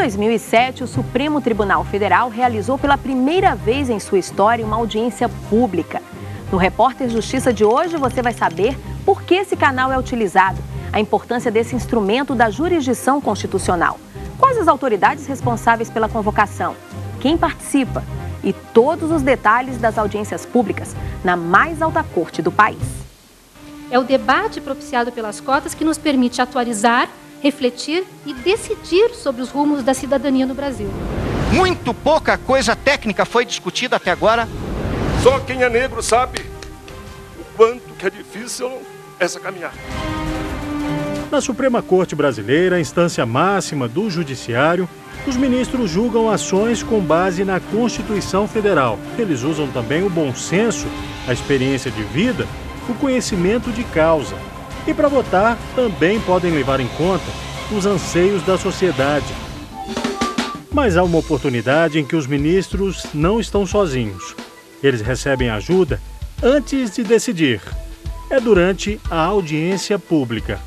2007, o Supremo Tribunal Federal realizou pela primeira vez em sua história uma audiência pública. No Repórter Justiça de hoje, você vai saber por que esse canal é utilizado, a importância desse instrumento da jurisdição constitucional, quais as autoridades responsáveis pela convocação, quem participa e todos os detalhes das audiências públicas na mais alta corte do país. É o debate propiciado pelas cotas que nos permite atualizar, refletir e decidir sobre os rumos da cidadania no Brasil. Muito pouca coisa técnica foi discutida até agora. Só quem é negro sabe o quanto que é difícil essa caminhada. Na Suprema Corte Brasileira, a instância máxima do Judiciário, os ministros julgam ações com base na Constituição Federal. Eles usam também o bom senso, a experiência de vida, o conhecimento de causa. E para votar, também podem levar em conta os anseios da sociedade. Mas há uma oportunidade em que os ministros não estão sozinhos. Eles recebem ajuda antes de decidir. É durante a audiência pública.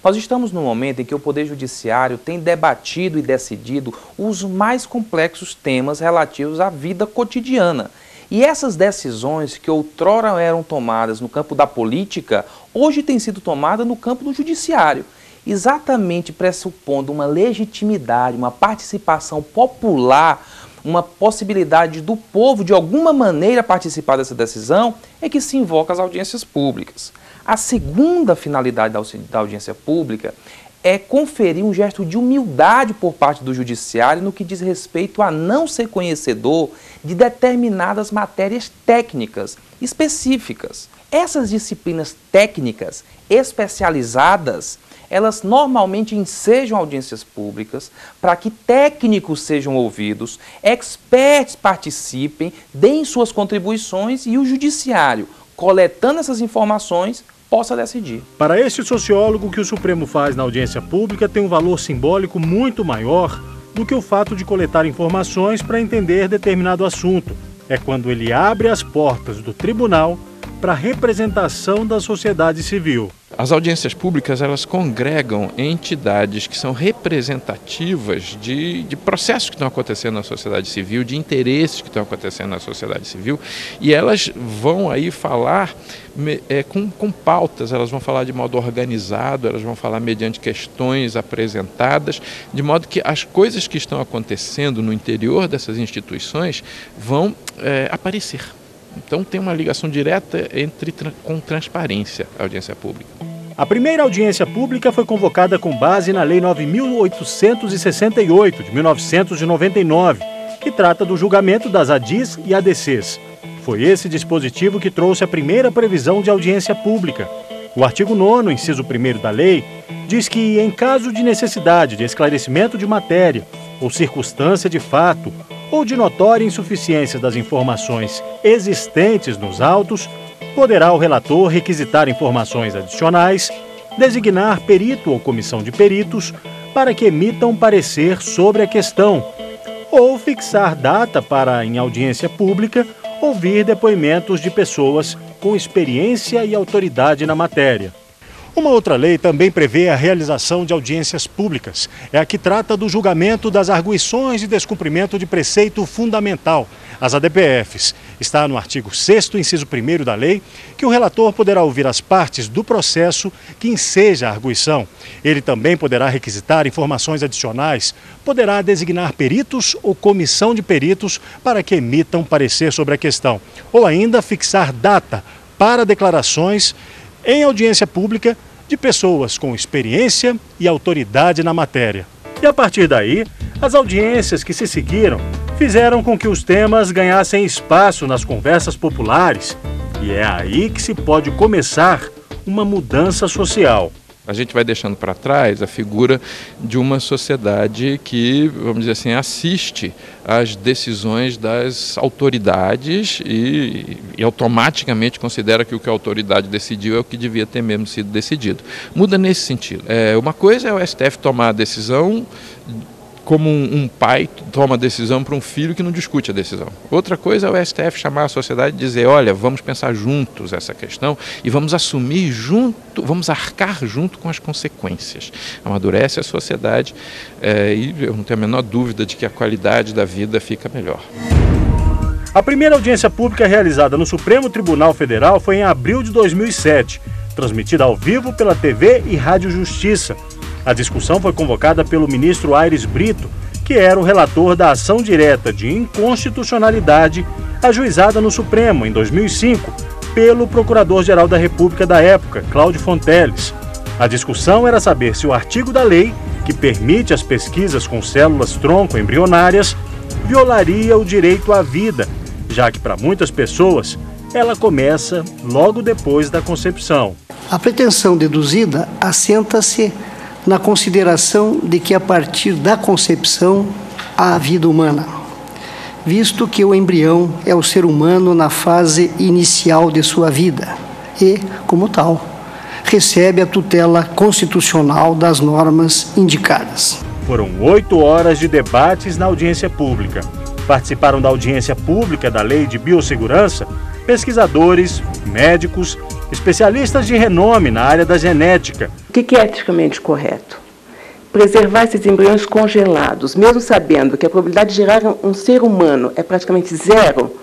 Nós estamos num momento em que o Poder Judiciário tem debatido e decidido os mais complexos temas relativos à vida cotidiana. E essas decisões que outrora eram tomadas no campo da política, hoje têm sido tomadas no campo do judiciário, exatamente pressupondo uma legitimidade, uma participação popular, uma possibilidade do povo de alguma maneira participar dessa decisão, é que se invoca as audiências públicas. A segunda finalidade da audiência pública é conferir um gesto de humildade por parte do judiciário no que diz respeito a não ser conhecedor de determinadas matérias técnicas específicas. Essas disciplinas técnicas especializadas, elas normalmente ensejam audiências públicas para que técnicos sejam ouvidos, experts participem, deem suas contribuições e o judiciário, coletando essas informações, possa decidir. Para este sociólogo, o que o Supremo faz na audiência pública tem um valor simbólico muito maior do que o fato de coletar informações para entender determinado assunto. É quando ele abre as portas do tribunal para a representação da sociedade civil. As audiências públicas, elas congregam entidades que são representativas de processos que estão acontecendo na sociedade civil, de interesses que estão acontecendo na sociedade civil, e elas vão aí falar com pautas, elas vão falar de modo organizado, elas vão falar mediante questões apresentadas, de modo que as coisas que estão acontecendo no interior dessas instituições vão aparecer. Então tem uma ligação direta com transparência a audiência pública. A primeira audiência pública foi convocada com base na Lei 9.868, de 1999, que trata do julgamento das ADIs e ADCs. Foi esse dispositivo que trouxe a primeira previsão de audiência pública. O artigo 9º, inciso 1º da lei, diz que, em caso de necessidade de esclarecimento de matéria ou circunstância de fato, ou de notória insuficiência das informações existentes nos autos, poderá o relator requisitar informações adicionais, designar perito ou comissão de peritos para que emitam parecer sobre a questão, ou fixar data para, em audiência pública, ouvir depoimentos de pessoas com experiência e autoridade na matéria. Uma outra lei também prevê a realização de audiências públicas. É a que trata do julgamento das arguições de descumprimento de preceito fundamental, as ADPFs. Está no artigo 6º, inciso 1º da lei, que o relator poderá ouvir as partes do processo que enseja a arguição. Ele também poderá requisitar informações adicionais, poderá designar peritos ou comissão de peritos para que emitam parecer sobre a questão, ou ainda fixar data para declarações em audiência pública de pessoas com experiência e autoridade na matéria. E a partir daí, as audiências que se seguiram fizeram com que os temas ganhassem espaço nas conversas populares. E é aí que se pode começar uma mudança social. A gente vai deixando para trás a figura de uma sociedade que, vamos dizer assim, assiste às decisões das autoridades e automaticamente considera que o que a autoridade decidiu é o que devia ter mesmo sido decidido. Muda nesse sentido. Uma coisa é o STF tomar a decisão como um pai toma decisão para um filho que não discute a decisão. Outra coisa é o STF chamar a sociedade e dizer, olha, vamos pensar juntos essa questão e vamos assumir junto, vamos arcar junto com as consequências. Amadurece a sociedade e eu não tenho a menor dúvida de que a qualidade da vida fica melhor. A primeira audiência pública realizada no Supremo Tribunal Federal foi em abril de 2007, transmitida ao vivo pela TV e Rádio Justiça. A discussão foi convocada pelo ministro Aires Brito, que era o relator da ação direta de inconstitucionalidade ajuizada no Supremo em 2005 pelo Procurador-Geral da República da época, Cláudio Fonteles. A discussão era saber se o artigo da lei, que permite as pesquisas com células-tronco embrionárias, violaria o direito à vida, já que para muitas pessoas ela começa logo depois da concepção. A pretensão deduzida assenta-se na consideração de que a partir da concepção há a vida humana, visto que o embrião é o ser humano na fase inicial de sua vida e, como tal, recebe a tutela constitucional das normas indicadas. Foram 8 horas de debates na audiência pública. Participaram da audiência pública da Lei de Biossegurança pesquisadores, médicos, especialistas de renome na área da genética. O que é eticamente correto? Preservar esses embriões congelados, mesmo sabendo que a probabilidade de gerar um ser humano é praticamente zero,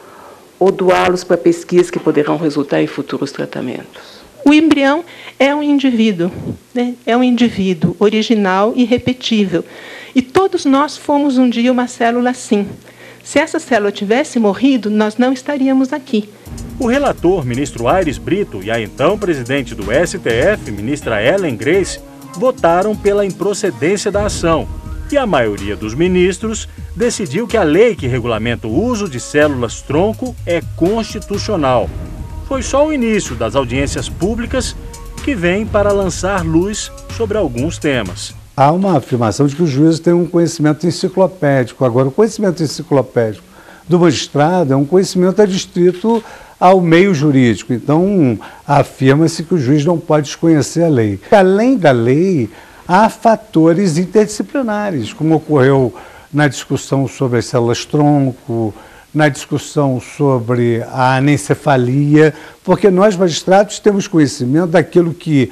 ou doá-los para pesquisas que poderão resultar em futuros tratamentos? O embrião é um indivíduo, né? É um indivíduo original e irrepetível. E todos nós fomos um dia uma célula assim. Se essa célula tivesse morrido, nós não estaríamos aqui. O relator, ministro Aires Brito, e a então presidente do STF, ministra Ellen Grace, votaram pela improcedência da ação. E a maioria dos ministros decidiu que a lei que regulamenta o uso de células-tronco é constitucional. Foi só o início das audiências públicas que vem para lançar luz sobre alguns temas. Há uma afirmação de que o juiz tem um conhecimento enciclopédico. Agora, o conhecimento enciclopédico do magistrado é um conhecimento adstrito ao meio jurídico. Então, afirma-se que o juiz não pode desconhecer a lei. Além da lei, há fatores interdisciplinares, como ocorreu na discussão sobre as células-tronco, na discussão sobre a anencefalia, porque nós, magistrados, temos conhecimento daquilo que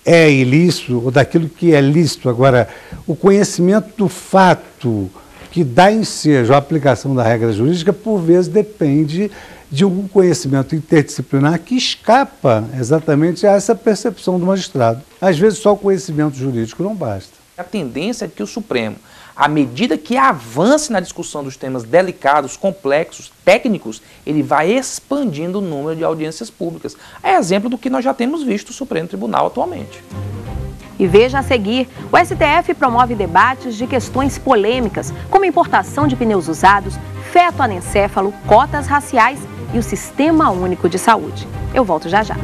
é ilícito ou daquilo que é lícito. Agora, o conhecimento do fato que dá ensejo à aplicação da regra jurídica, por vezes, depende de um conhecimento interdisciplinar que escapa exatamente a essa percepção do magistrado. Às vezes, só o conhecimento jurídico não basta. A tendência é que o Supremo, à medida que avance na discussão dos temas delicados, complexos, técnicos, ele vai expandindo o número de audiências públicas. É exemplo do que nós já temos visto no Supremo Tribunal atualmente. E veja a seguir, o STF promove debates de questões polêmicas, como importação de pneus usados, feto anencéfalo, cotas raciais e o Sistema Único de Saúde. Eu volto já já.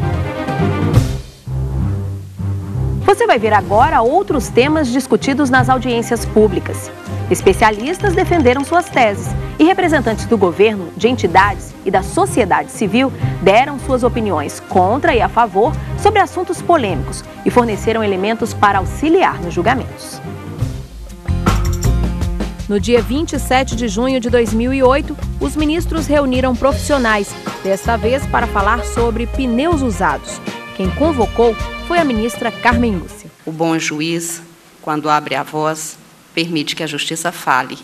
Você vai ver agora outros temas discutidos nas audiências públicas. Especialistas defenderam suas teses e representantes do governo, de entidades e da sociedade civil deram suas opiniões contra e a favor sobre assuntos polêmicos e forneceram elementos para auxiliar nos julgamentos. No dia 27 de junho de 2008, os ministros reuniram profissionais, desta vez para falar sobre pneus usados. Quem convocou foi a ministra Carmen Lúcia. O bom juiz, quando abre a voz, permite que a justiça fale.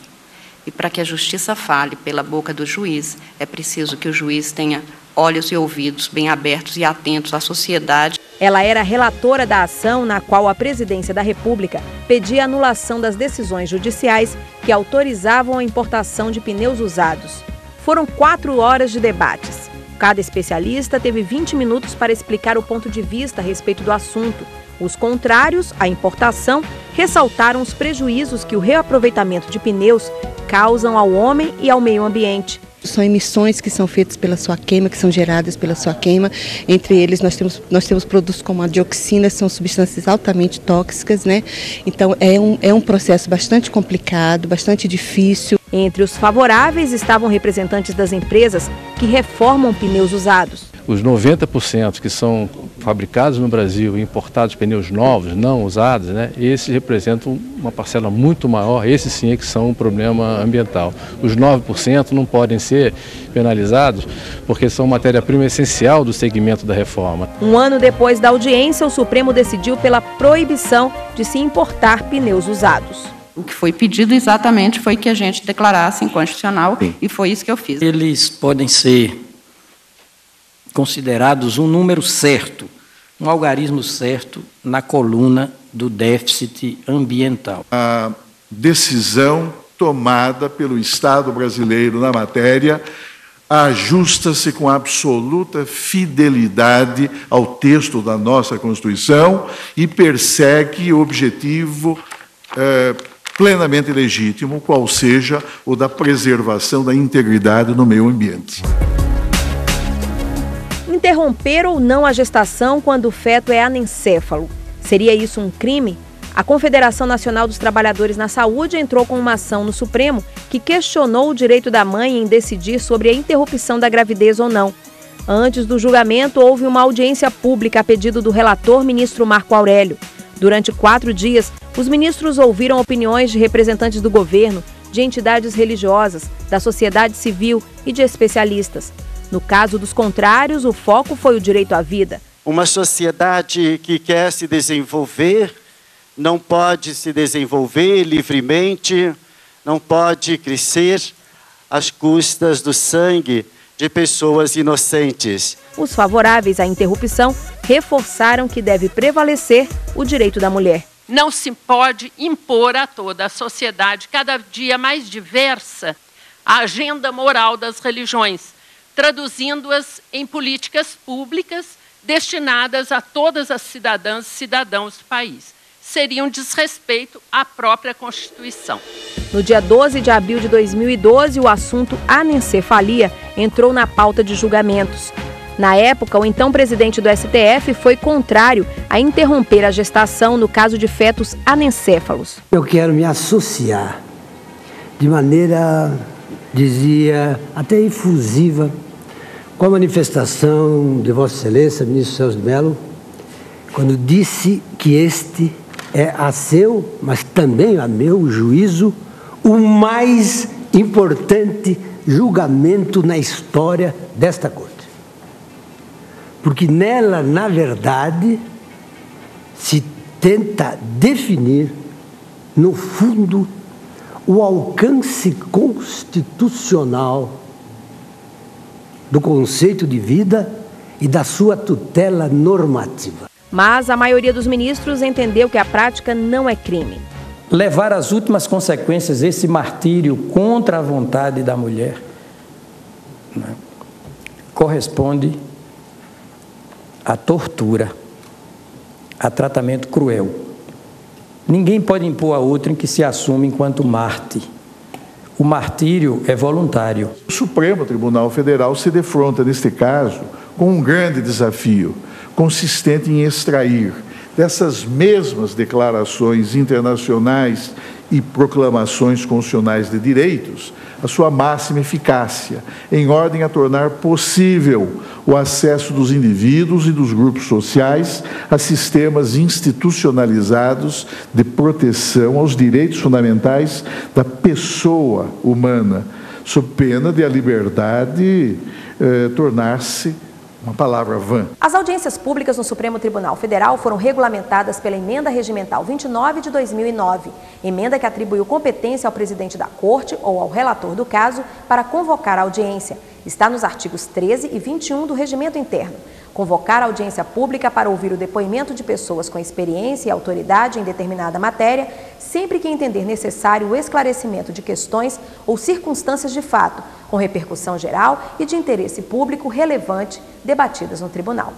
E para que a justiça fale pela boca do juiz, é preciso que o juiz tenha olhos e ouvidos bem abertos e atentos à sociedade. Ela era relatora da ação na qual a Presidência da República pedia a anulação das decisões judiciais que autorizavam a importação de pneus usados. Foram 4 horas de debates. Cada especialista teve 20 minutos para explicar o ponto de vista a respeito do assunto. Os contrários à importação ressaltaram os prejuízos que o reaproveitamento de pneus causam ao homem e ao meio ambiente. São emissões que são feitas pela sua queima, que são geradas pela sua queima. Entre eles nós temos produtos como a dioxina, são substâncias altamente tóxicas, né? Então é um processo bastante complicado, bastante difícil. Entre os favoráveis estavam representantes das empresas que reformam pneus usados. Os 90% que são fabricados no Brasil e importados pneus novos, não usados, né, esses representam uma parcela muito maior, esses sim é que são um problema ambiental. Os 9% não podem ser penalizados porque são matéria-prima essencial do segmento da reforma. Um ano depois da audiência, o Supremo decidiu pela proibição de se importar pneus usados. O que foi pedido exatamente foi que a gente declarasse inconstitucional. Sim. E foi isso que eu fiz. Eles podem ser considerados um número certo, um algarismo certo na coluna do déficit ambiental. A decisão tomada pelo Estado brasileiro na matéria ajusta-se com absoluta fidelidade ao texto da nossa Constituição e persegue o objetivo plenamente legítimo, qual seja o da preservação da integridade no meio ambiente. Interromper ou não a gestação quando o feto é anencéfalo. Seria isso um crime? A Confederação Nacional dos Trabalhadores na Saúde entrou com uma ação no Supremo que questionou o direito da mãe em decidir sobre a interrupção da gravidez ou não. Antes do julgamento, houve uma audiência pública a pedido do relator, ministro Marco Aurélio. Durante 4 dias, os ministros ouviram opiniões de representantes do governo, de entidades religiosas, da sociedade civil e de especialistas. No caso dos contrários, o foco foi o direito à vida. Uma sociedade que quer se desenvolver não pode se desenvolver livremente, não pode crescer às custas do sangue de pessoas inocentes. Os favoráveis à interrupção reforçaram que deve prevalecer o direito da mulher. Não se pode impor a toda a sociedade, cada dia mais diversa, a agenda moral das religiões, traduzindo-as em políticas públicas destinadas a todas as cidadãs e cidadãos do país. Seria um desrespeito à própria Constituição. No dia 12 de abril de 2012, o assunto anencefalia entrou na pauta de julgamentos. Na época, o então presidente do STF foi contrário a interromper a gestação no caso de fetos anencéfalos. Eu quero me associar de maneira, dizia, até efusiva, com a manifestação de Vossa Excelência, ministro Celso de Mello, quando disse que este é a seu, mas também a meu juízo, o mais importante julgamento na história desta Corte. Porque nela, na verdade, se tenta definir, no fundo, o alcance constitucional do conceito de vida e da sua tutela normativa. Mas a maioria dos ministros entendeu que a prática não é crime. Levar às últimas consequências esse martírio contra a vontade da mulher, né, corresponde à tortura, a tratamento cruel. Ninguém pode impor a outrem que se assume enquanto mártir. O martírio é voluntário. O Supremo Tribunal Federal se defronta, neste caso, com um grande desafio, consistente em extrair dessas mesmas declarações internacionais e proclamações constitucionais de direitos a sua máxima eficácia, em ordem a tornar possível o acesso dos indivíduos e dos grupos sociais a sistemas institucionalizados de proteção aos direitos fundamentais da pessoa humana, sob pena de a liberdade tornar-se uma palavra vã. As audiências públicas no Supremo Tribunal Federal foram regulamentadas pela Emenda Regimental 29 de 2009, emenda que atribuiu competência ao presidente da Corte ou ao relator do caso para convocar a audiência. Está nos artigos 13 e 21 do Regimento Interno. Convocar a audiência pública para ouvir o depoimento de pessoas com experiência e autoridade em determinada matéria, sempre que entender necessário o esclarecimento de questões ou circunstâncias de fato, com repercussão geral e de interesse público relevante, debatidas no tribunal.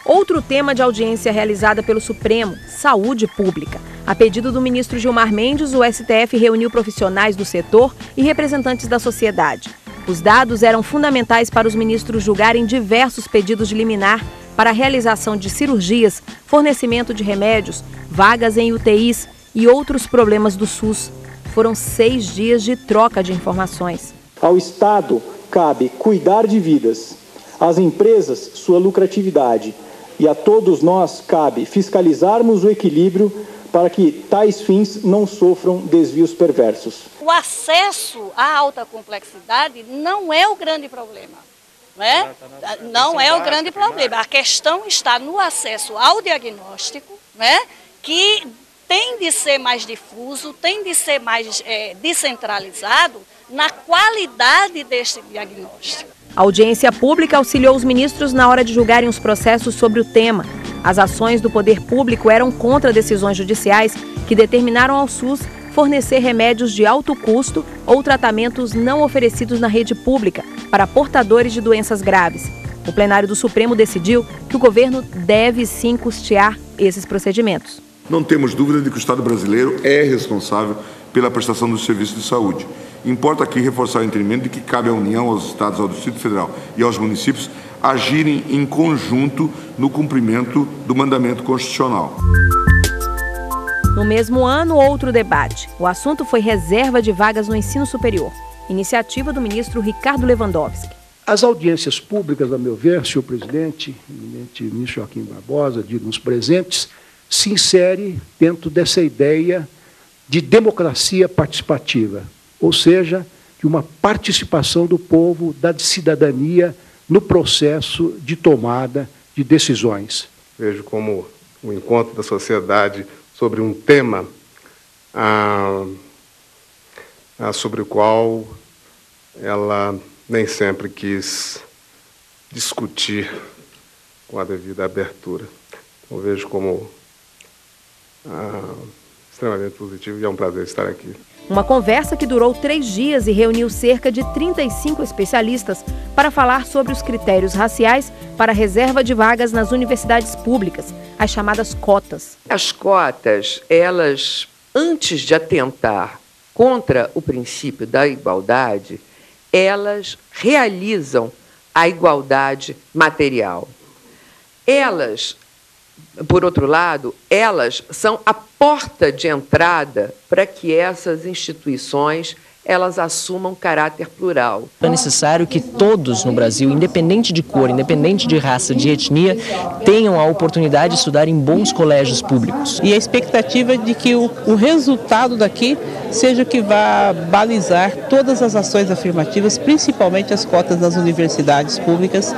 Outro tema de audiência realizada pelo Supremo, saúde pública. A pedido do ministro Gilmar Mendes, o STF reuniu profissionais do setor e representantes da sociedade. Os dados eram fundamentais para os ministros julgarem diversos pedidos de liminar para a realização de cirurgias, fornecimento de remédios, vagas em UTIs e outros problemas do SUS. Foram 6 dias de troca de informações. Ao Estado cabe cuidar de vidas, Às empresas, sua lucratividade, e a todos nós cabe fiscalizarmos o equilíbrio para que tais fins não sofram desvios perversos. O acesso à alta complexidade não é o grande problema. Não é o grande problema. A questão está no acesso ao diagnóstico, que tem de ser mais difuso, tem de ser mais descentralizado na qualidade deste diagnóstico. A audiência pública auxiliou os ministros na hora de julgarem os processos sobre o tema. As ações do poder público eram contra decisões judiciais que determinaram ao SUS fornecer remédios de alto custo ou tratamentos não oferecidos na rede pública para portadores de doenças graves. O plenário do Supremo decidiu que o governo deve sim custear esses procedimentos. Não temos dúvida de que o Estado brasileiro é responsável pela prestação dos serviços de saúde. Importa aqui reforçar o entendimento de que cabe à União, aos Estados, ao Distrito Federal e aos municípios agirem em conjunto no cumprimento do mandamento constitucional. No mesmo ano, outro debate. O assunto foi reserva de vagas no ensino superior, iniciativa do ministro Ricardo Lewandowski. As audiências públicas, a meu ver, senhor presidente, eminente ministro Joaquim Barbosa, dignos presentes, se insere dentro dessa ideia de democracia participativa, ou seja, de uma participação do povo, da cidadania no processo de tomada de decisões. Vejo como um encontro da sociedade sobre um tema sobre o qual ela nem sempre quis discutir com a devida abertura. Então, vejo como extremamente positivo e é um prazer estar aqui. Uma conversa que durou 3 dias e reuniu cerca de 35 especialistas para falar sobre os critérios raciais para a reserva de vagas nas universidades públicas, as chamadas cotas. As cotas, elas, antes de atentar contra o princípio da igualdade, elas realizam a igualdade material. Elas, por outro lado, elas são a porta de entrada para que essas instituições elas assumam caráter plural. É necessário que todos no Brasil, independente de cor, independente de raça, de etnia, tenham a oportunidade de estudar em bons colégios públicos. E a expectativa é de que o resultado daqui seja que vá balizar todas as ações afirmativas, principalmente as cotas das universidades públicas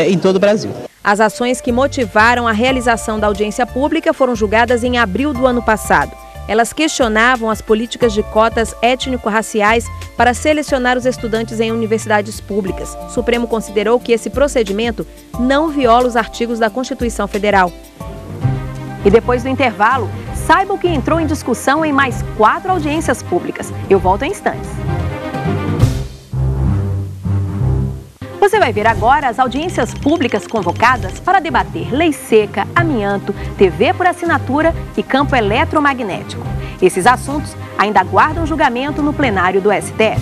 em todo o Brasil. As ações que motivaram a realização da audiência pública foram julgadas em abril do ano passado. Elas questionavam as políticas de cotas étnico-raciais para selecionar os estudantes em universidades públicas. O Supremo considerou que esse procedimento não viola os artigos da Constituição Federal. E depois do intervalo, saiba o que entrou em discussão em mais 4 audiências públicas. Eu volto em instantes. Você vai ver agora as audiências públicas convocadas para debater lei seca, amianto, TV por assinatura e campo eletromagnético. Esses assuntos ainda aguardam julgamento no plenário do STF.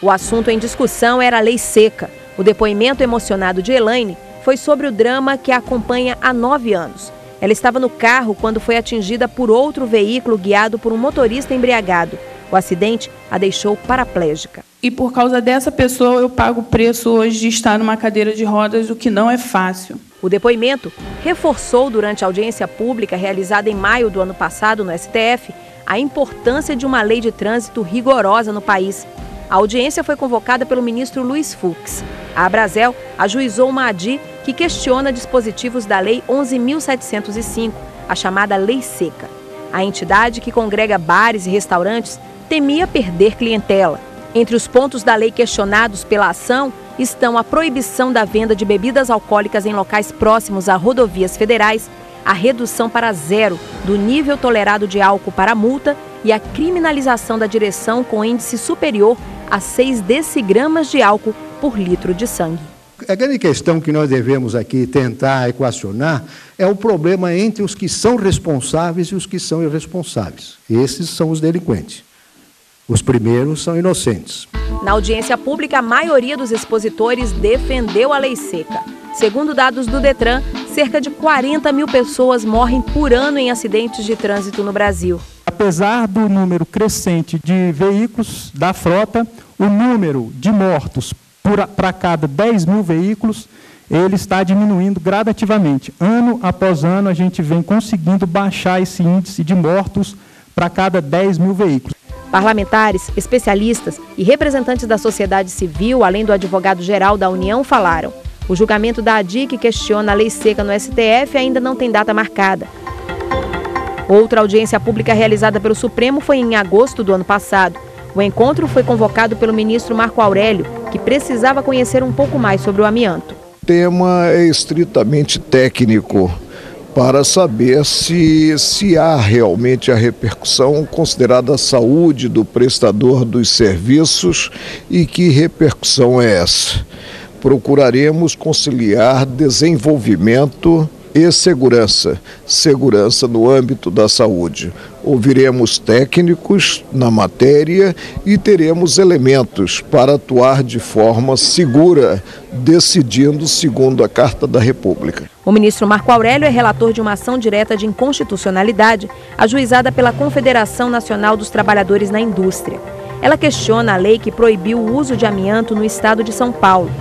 O assunto em discussão era a lei seca. O depoimento emocionado de Elaine foi sobre o drama que a acompanha há 9 anos. Ela estava no carro quando foi atingida por outro veículo guiado por um motorista embriagado. O acidente a deixou paraplégica. E por causa dessa pessoa eu pago o preço hoje de estar numa cadeira de rodas, o que não é fácil. O depoimento reforçou durante a audiência pública realizada em maio do ano passado no STF a importância de uma lei de trânsito rigorosa no país. A audiência foi convocada pelo ministro Luiz Fux. A Abrazel ajuizou uma ADI que questiona dispositivos da Lei 11.705, a chamada Lei Seca. A entidade, que congrega bares e restaurantes, temia perder clientela. Entre os pontos da lei questionados pela ação estão a proibição da venda de bebidas alcoólicas em locais próximos a rodovias federais, a redução para 0 do nível tolerado de álcool para multa e a criminalização da direção com índice superior a 6 decigramas de álcool por litro de sangue. A grande questão que nós devemos aqui tentar equacionar é o problema entre os que são responsáveis e os que são irresponsáveis. Esses são os delinquentes. Os primeiros são inocentes. Na audiência pública, a maioria dos expositores defendeu a lei seca. Segundo dados do Detran, cerca de 40 mil pessoas morrem por ano em acidentes de trânsito no Brasil. Apesar do número crescente de veículos da frota, o número de mortos para cada 10 mil veículos, ele está diminuindo gradativamente. Ano após ano, a gente vem conseguindo baixar esse índice de mortos para cada 10 mil veículos. Parlamentares, especialistas e representantes da sociedade civil, além do advogado-geral da União, falaram. O julgamento da ADI, que questiona a lei seca no STF, ainda não tem data marcada. Outra audiência pública realizada pelo Supremo foi em agosto do ano passado. O encontro foi convocado pelo ministro Marco Aurélio, que precisava conhecer um pouco mais sobre o amianto. O tema é estritamente técnico, para saber se há realmente a repercussão considerada a saúde do prestador dos serviços e que repercussão é essa. Procuraremos conciliar desenvolvimento e segurança no âmbito da saúde. Ouviremos técnicos na matéria e teremos elementos para atuar de forma segura, decidindo segundo a Carta da República. O ministro Marco Aurélio é relator de uma ação direta de inconstitucionalidade ajuizada pela Confederação Nacional dos Trabalhadores na Indústria. Ela questiona a lei que proibiu o uso de amianto no estado de São Paulo.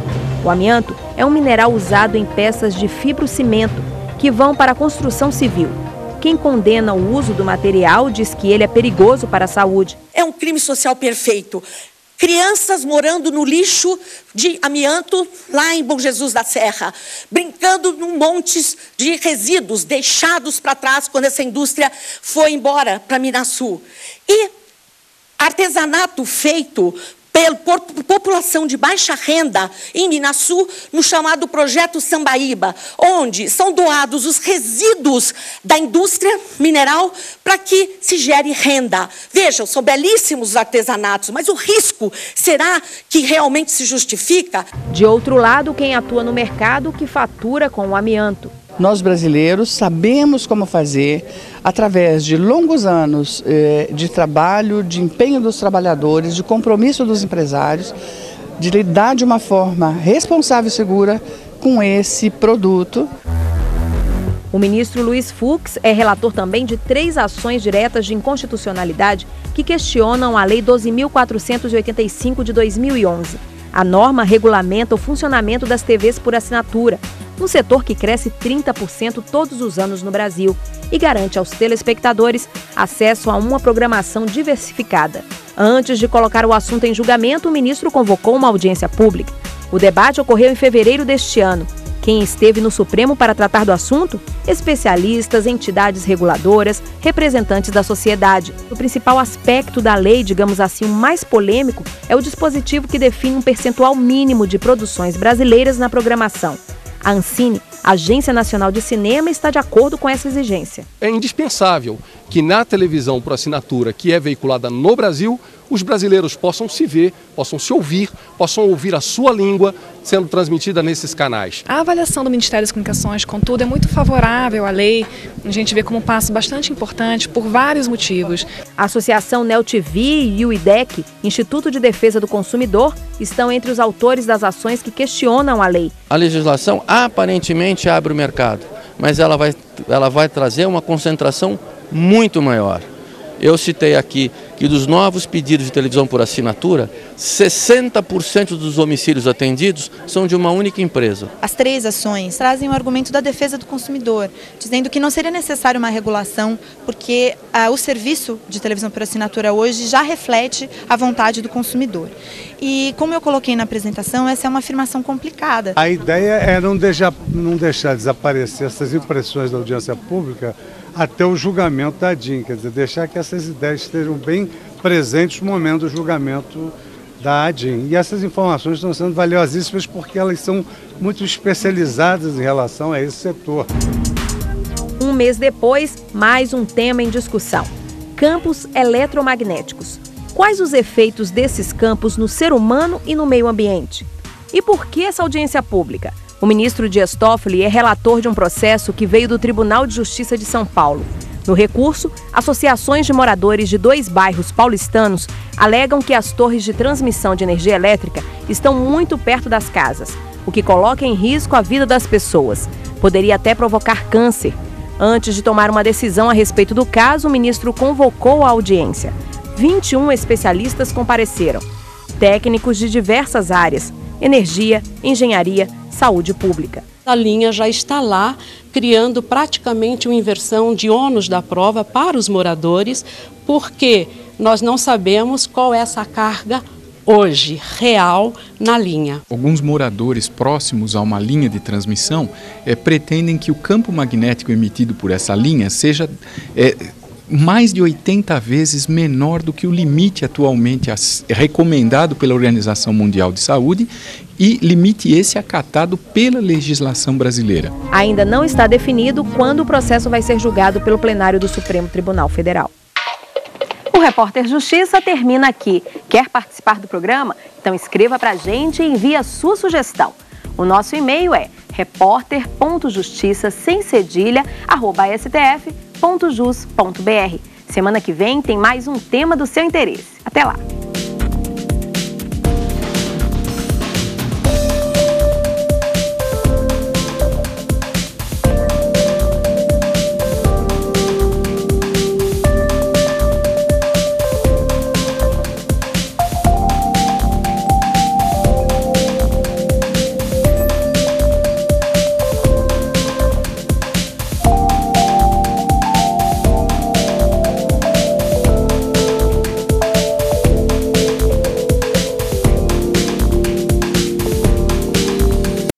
O amianto é um mineral usado em peças de fibrocimento que vão para a construção civil. Quem condena o uso do material diz que ele é perigoso para a saúde. É um crime social perfeito. Crianças morando no lixo de amianto lá em Bom Jesus da Serra, brincando num monte de resíduos deixados para trás quando essa indústria foi embora para Minasul. E artesanato feito por população de baixa renda em Minasul, no chamado Projeto Sambaíba, onde são doados os resíduos da indústria mineral para que se gere renda. Vejam, são belíssimos os artesanatos, mas o risco, será que realmente se justifica? De outro lado, quem atua no mercado que fatura com o amianto. Nós brasileiros sabemos como fazer, através de longos anos de trabalho, de empenho dos trabalhadores, de compromisso dos empresários, de lidar de uma forma responsável e segura com esse produto. O ministro Luiz Fux é relator também de 3 ações diretas de inconstitucionalidade que questionam a Lei 12.485 de 2011. A norma regulamenta o funcionamento das TVs por assinatura, um setor que cresce 30% todos os anos no Brasil e garante aos telespectadores acesso a uma programação diversificada. Antes de colocar o assunto em julgamento, o ministro convocou uma audiência pública. O debate ocorreu em fevereiro deste ano. Quem esteve no Supremo para tratar do assunto? Especialistas, entidades reguladoras, representantes da sociedade. O principal aspecto da lei, digamos assim, o mais polêmico, é o dispositivo que define um percentual mínimo de produções brasileiras na programação. A Ancine, Agência Nacional de Cinema, está de acordo com essa exigência. É indispensável que na televisão por assinatura que é veiculada no Brasil, os brasileiros possam se ver, possam se ouvir, possam ouvir a sua língua sendo transmitida nesses canais. A avaliação do Ministério das Comunicações, contudo, é muito favorável à lei. A gente vê como um passo bastante importante por vários motivos. A Associação NeoTV e o IDEC, Instituto de Defesa do Consumidor, estão entre os autores das ações que questionam a lei. A legislação aparentemente abre o mercado, mas ela vai trazer uma concentração muito maior. Eu citei aqui que dos novos pedidos de televisão por assinatura, 60% dos homicídios atendidos são de uma única empresa. As 3 ações trazem o argumento da defesa do consumidor, dizendo que não seria necessário uma regulação, porque o serviço de televisão por assinatura hoje já reflete a vontade do consumidor. E como eu coloquei na apresentação, essa é uma afirmação complicada. A ideia é não deixar desaparecer essas impressões da audiência pública até o julgamento da ADIM, quer dizer, deixar que essas ideias estejam bem presentes no momento do julgamento da ADIM. E essas informações estão sendo valiosíssimas porque elas são muito especializadas em relação a esse setor. Um mês depois, mais um tema em discussão: campos eletromagnéticos. Quais os efeitos desses campos no ser humano e no meio ambiente? E por que essa audiência pública? O ministro Dias Toffoli é relator de um processo que veio do Tribunal de Justiça de São Paulo. No recurso, associações de moradores de 2 bairros paulistanos alegam que as torres de transmissão de energia elétrica estão muito perto das casas, o que coloca em risco a vida das pessoas. Poderia até provocar câncer. Antes de tomar uma decisão a respeito do caso, o ministro convocou a audiência. 21 especialistas compareceram. Técnicos de diversas áreas, energia, engenharia, saúde pública. A linha já está lá, criando praticamente uma inversão de ônus da prova para os moradores, porque nós não sabemos qual é essa carga hoje, real, na linha. Alguns moradores próximos a uma linha de transmissão pretendem que o campo magnético emitido por essa linha seja mais de 80 vezes menor do que o limite atualmente recomendado pela Organização Mundial de Saúde e limite esse acatado pela legislação brasileira. Ainda não está definido quando o processo vai ser julgado pelo plenário do Supremo Tribunal Federal. O Repórter Justiça termina aqui. Quer participar do programa? Então escreva pra gente e envie a sua sugestão. O nosso e-mail é repórter.justiça@stf.jus.br. Semana que vem tem mais um tema do seu interesse. Até lá!